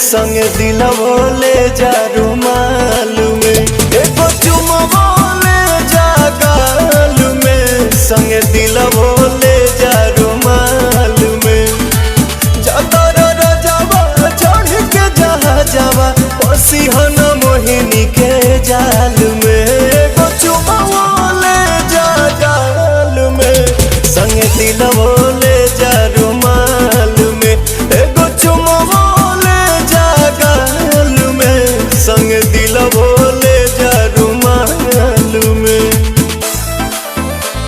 संग दिलवो ले जा रुमाल में, एगो चुमवो ले जा गाल में, संग दिलवो ले जा रुमाल में। जातर राजावा चढ़ के जहा जावा पसीहन मोहिनी के जाल में, एगो चुमवो ले जा गाल में, संग दिलवो